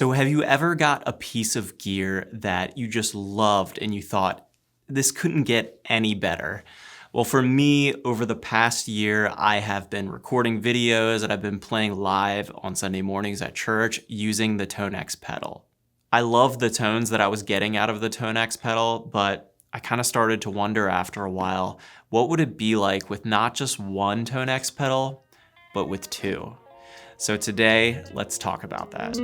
So have you ever got a piece of gear that you just loved and you thought, this couldn't get any better? Well, for me, over the past year, I have been recording videos and I've been playing live on Sunday mornings at church using the Tonex pedal. I love the tones that I was getting out of the Tonex pedal, but I kind of started to wonder after a while, what would it be like with not just one Tonex pedal, but with two? So today, let's talk about that.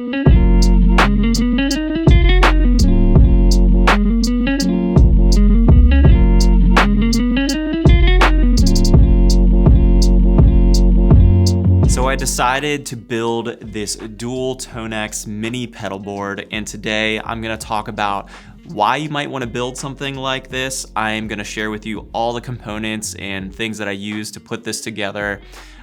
So I decided to build this Dual Tonex mini pedal board, and today I'm going to talk about why you might want to build something like this. I'm going to share with you all the components and things that I use to put this together.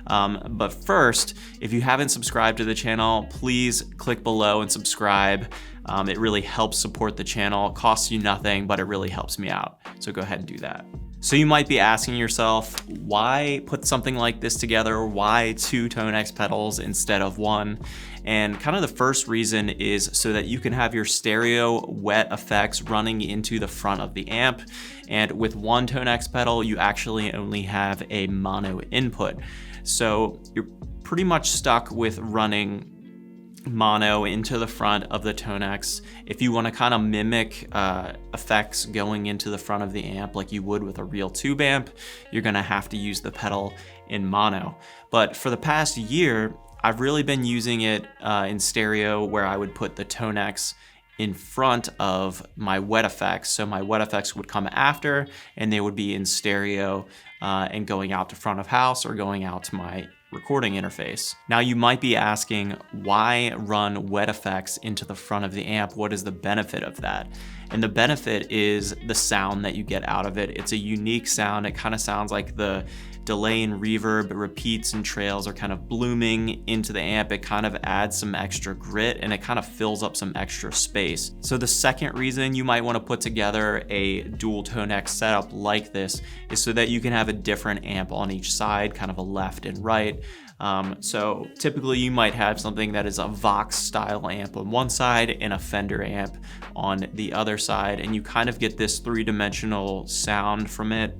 But first, if you haven't subscribed to the channel, please click below and subscribe. It really helps support the channel. It costs you nothing, but it really helps me out. So go ahead and do that. So you might be asking yourself, why put something like this together? Why two Tonex pedals instead of one? And kind of the first reason is so that you can have your stereo wet effects running into the front of the amp. And with one Tonex pedal, you actually only have a mono input. So you're pretty much stuck with running mono into the front of the Tonex. If you want to kind of mimic effects going into the front of the amp like you would with a real tube amp, you're going to have to use the pedal in mono. But for the past year, I've really been using it in stereo, where I would put the Tonex in front of my wet effects. So my wet effects would come after, and they would be in stereo and going out to front of house or going out to my recording interface. Now you might be asking, why run wet effects into the front of the amp? What is the benefit of that? And the benefit is the sound that you get out of it. It's a unique sound. It kind of sounds like the delay and reverb, repeats and trails are kind of blooming into the amp. It kind of adds some extra grit and it kind of fills up some extra space. So the second reason you might want to put together a dual Tonex setup like this is so that you can have a different amp on each side, kind of a left and right. So typically you might have something that is a Vox style amp on one side and a Fender amp on the other side, and you kind of get this three-dimensional sound from it.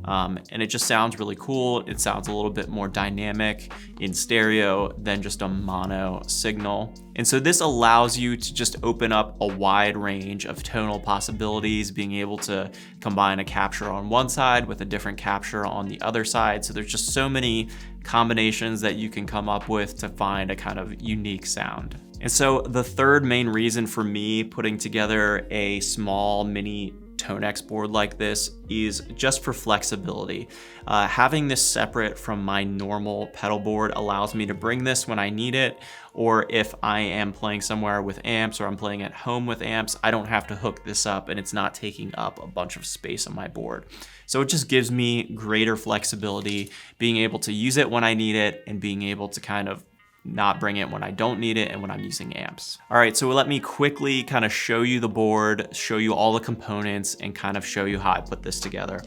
And it just sounds really cool. It sounds a little bit more dynamic in stereo than just a mono signal. And so this allows you to just open up a wide range of tonal possibilities, being able to combine a capture on one side with a different capture on the other side. So there's just so many combinations that you can come up with to find a kind of unique sound. And so the third main reason for me putting together a small mini Tonex board like this is just for flexibility. Having this separate from my normal pedal board allows me to bring this when I need it, or if I am playing somewhere with amps or I'm playing at home with amps, I don't have to hook this up and it's not taking up a bunch of space on my board. So it just gives me greater flexibility, being able to use it when I need it and being able to kind of not bring it when I don't need it and when I'm using amps. All right, so let me quickly kind of show you the board, show you all the components, and kind of show you how I put this together.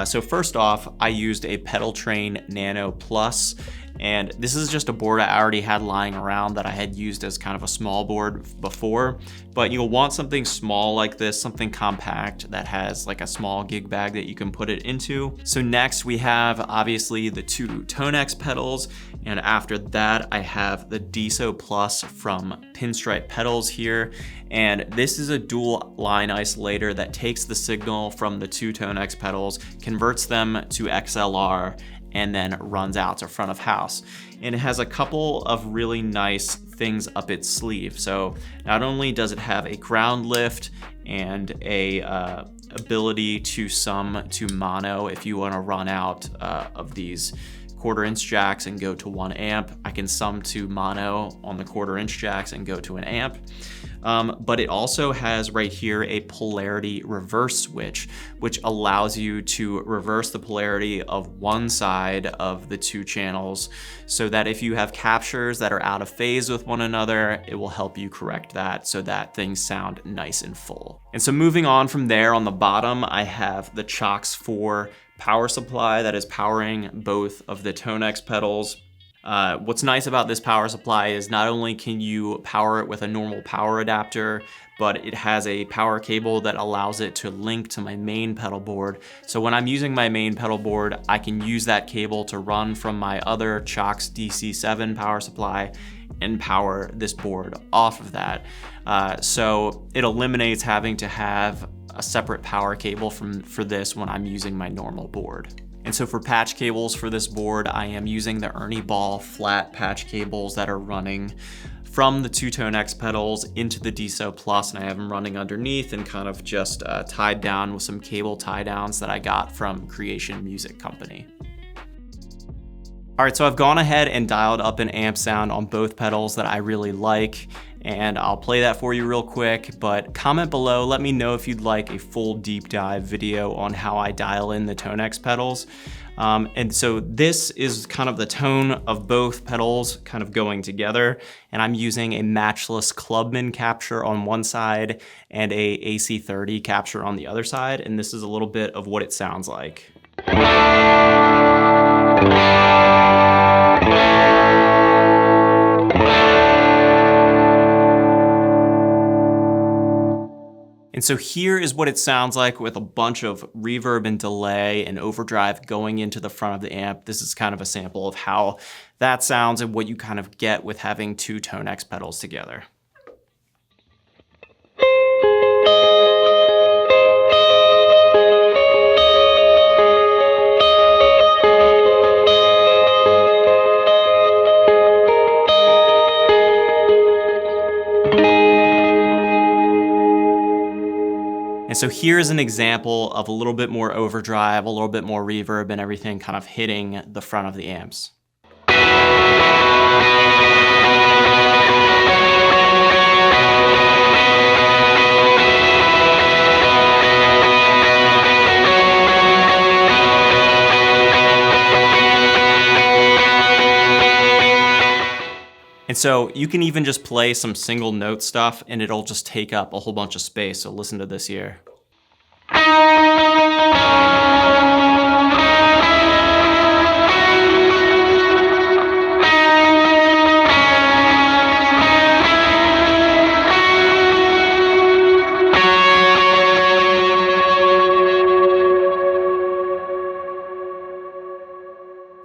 So first off, I used a Pedal Train Nano Plus, and this is just a board I already had lying around that I had used as kind of a small board before, but you'll want something small like this, something compact that has like a small gig bag that you can put it into. So next we have obviously the two Tonex pedals, and after that I have the DISO Plus from Pinstripe Pedals here, and this is a dual line isolator that takes the signal from the two Tonex pedals, converts them to XLR, and then runs out to front of house. And it has a couple of really nice things up its sleeve. So not only does it have a ground lift and a ability to sum to mono if you want to run out of these 1/4" jacks and go to 1 amp. I can sum to mono on the 1/4" jacks and go to an amp. But it also has right here a polarity reverse switch, which allows you to reverse the polarity of one side of the two channels, so that if you have captures that are out of phase with one another, it will help you correct that so that things sound nice and full. And so moving on from there, on the bottom, I have the Chox 4 power supply that is powering both of the Tonex pedals. What's nice about this power supply is not only can you power it with a normal power adapter, but it has a power cable that allows it to link to my main pedal board. So when I'm using my main pedal board, I can use that cable to run from my other Chox DC7 power supply and power this board off of that. So it eliminates having to have a separate power cable for this when I'm using my normal board. And so for patch cables for this board, I am using the Ernie Ball flat patch cables that are running from the Dual Tonex pedals into the DISO Plus, and I have them running underneath and kind of just tied down with some cable tie downs that I got from Creation Music Company. All right, so I've gone ahead and dialed up an amp sound on both pedals that I really like, and I'll play that for you real quick, but comment below, let me know if you'd like a full deep dive video on how I dial in the Tonex pedals. And so this is kind of the tone of both pedals kind of going together, and I'm using a Matchless Clubman capture on one side and a AC30 capture on the other side, and this is a little bit of what it sounds like. And so here is what it sounds like with a bunch of reverb and delay and overdrive going into the front of the amp. This is kind of a sample of how that sounds and what you kind of get with having two Tonex pedals together. And so here's an example of a little bit more overdrive, a little bit more reverb, and everything kind of hitting the front of the amps. And so you can even just play some single note stuff and it'll just take up a whole bunch of space. So listen to this here.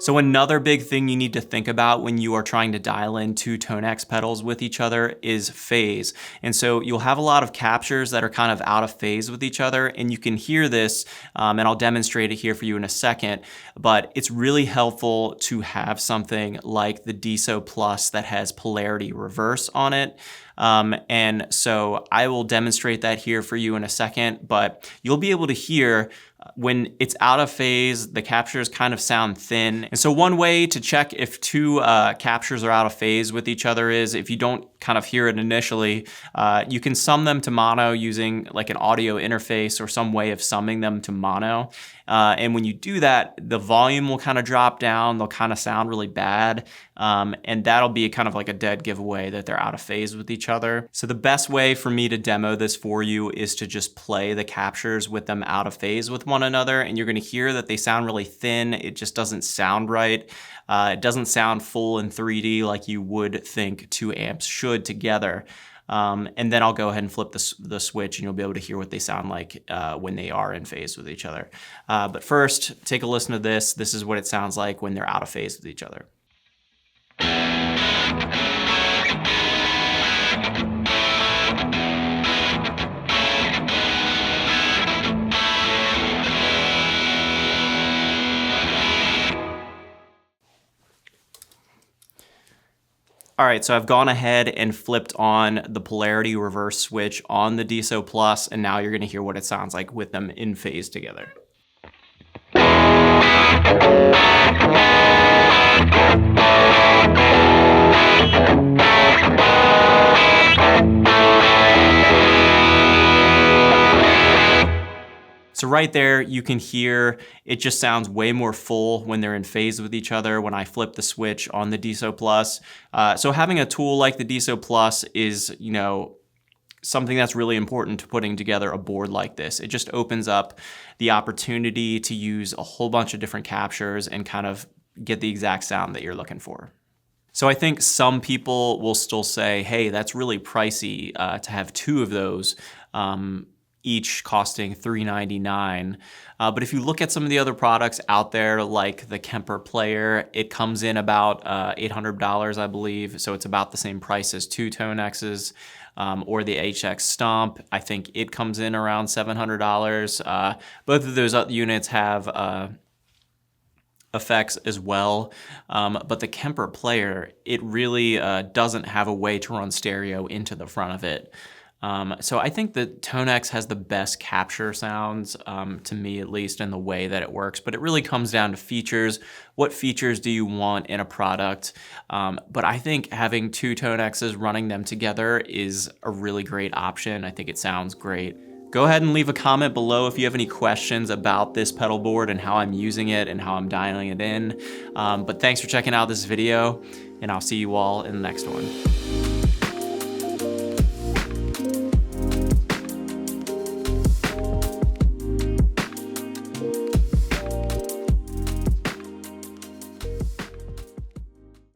So another big thing you need to think about when you are trying to dial in two Tonex pedals with each other is phase. And so you'll have a lot of captures that are kind of out of phase with each other, and you can hear this, and I'll demonstrate it here for you in a second, but it's really helpful to have something like the DISO Plus that has polarity reverse on it. And so I will demonstrate that here for you in a second, but you'll be able to hear when it's out of phase, the captures kind of sound thin. And so one way to check if two captures are out of phase with each other is if you don't kind of hear it initially, you can sum them to mono using like an audio interface or some way of summing them to mono. And when you do that, the volume will kind of drop down, they'll kind of sound really bad, and that'll be kind of like a dead giveaway that they're out of phase with each other. So the best way for me to demo this for you is to just play the captures with them out of phase with one another, and you're gonna hear that they sound really thin. It just doesn't sound right. It doesn't sound full in 3D like you would think two amps should together. And then I'll go ahead and flip the switch and you'll be able to hear what they sound like when they are in phase with each other. But first, take a listen to this. This is what it sounds like when they're out of phase with each other. All right, so I've gone ahead and flipped on the polarity reverse switch on the DISO Plus, and now you're gonna hear what it sounds like with them in phase together. So right there, you can hear it just sounds way more full when they're in phase with each other when I flip the switch on the DISO Plus. So having a tool like the DISO Plus is, you know, something that's really important to putting together a board like this. It just opens up the opportunity to use a whole bunch of different captures and kind of get the exact sound that you're looking for. So I think some people will still say, hey, that's really pricey to have two of those, each costing $399. But if you look at some of the other products out there, like the Kemper Player, it comes in about $800, I believe. So it's about the same price as two Tonexes. Or the HX Stomp, I think it comes in around $700. Both of those units have effects as well, but the Kemper Player, it really doesn't have a way to run stereo into the front of it. So I think the Tonex has the best capture sounds, to me at least, in the way that it works, but it really comes down to features. What features do you want in a product? But I think having two Tonexes, running them together is a really great option. I think it sounds great. Go ahead and leave a comment below if you have any questions about this pedal board and how I'm using it and how I'm dialing it in. But thanks for checking out this video, and I'll see you all in the next one.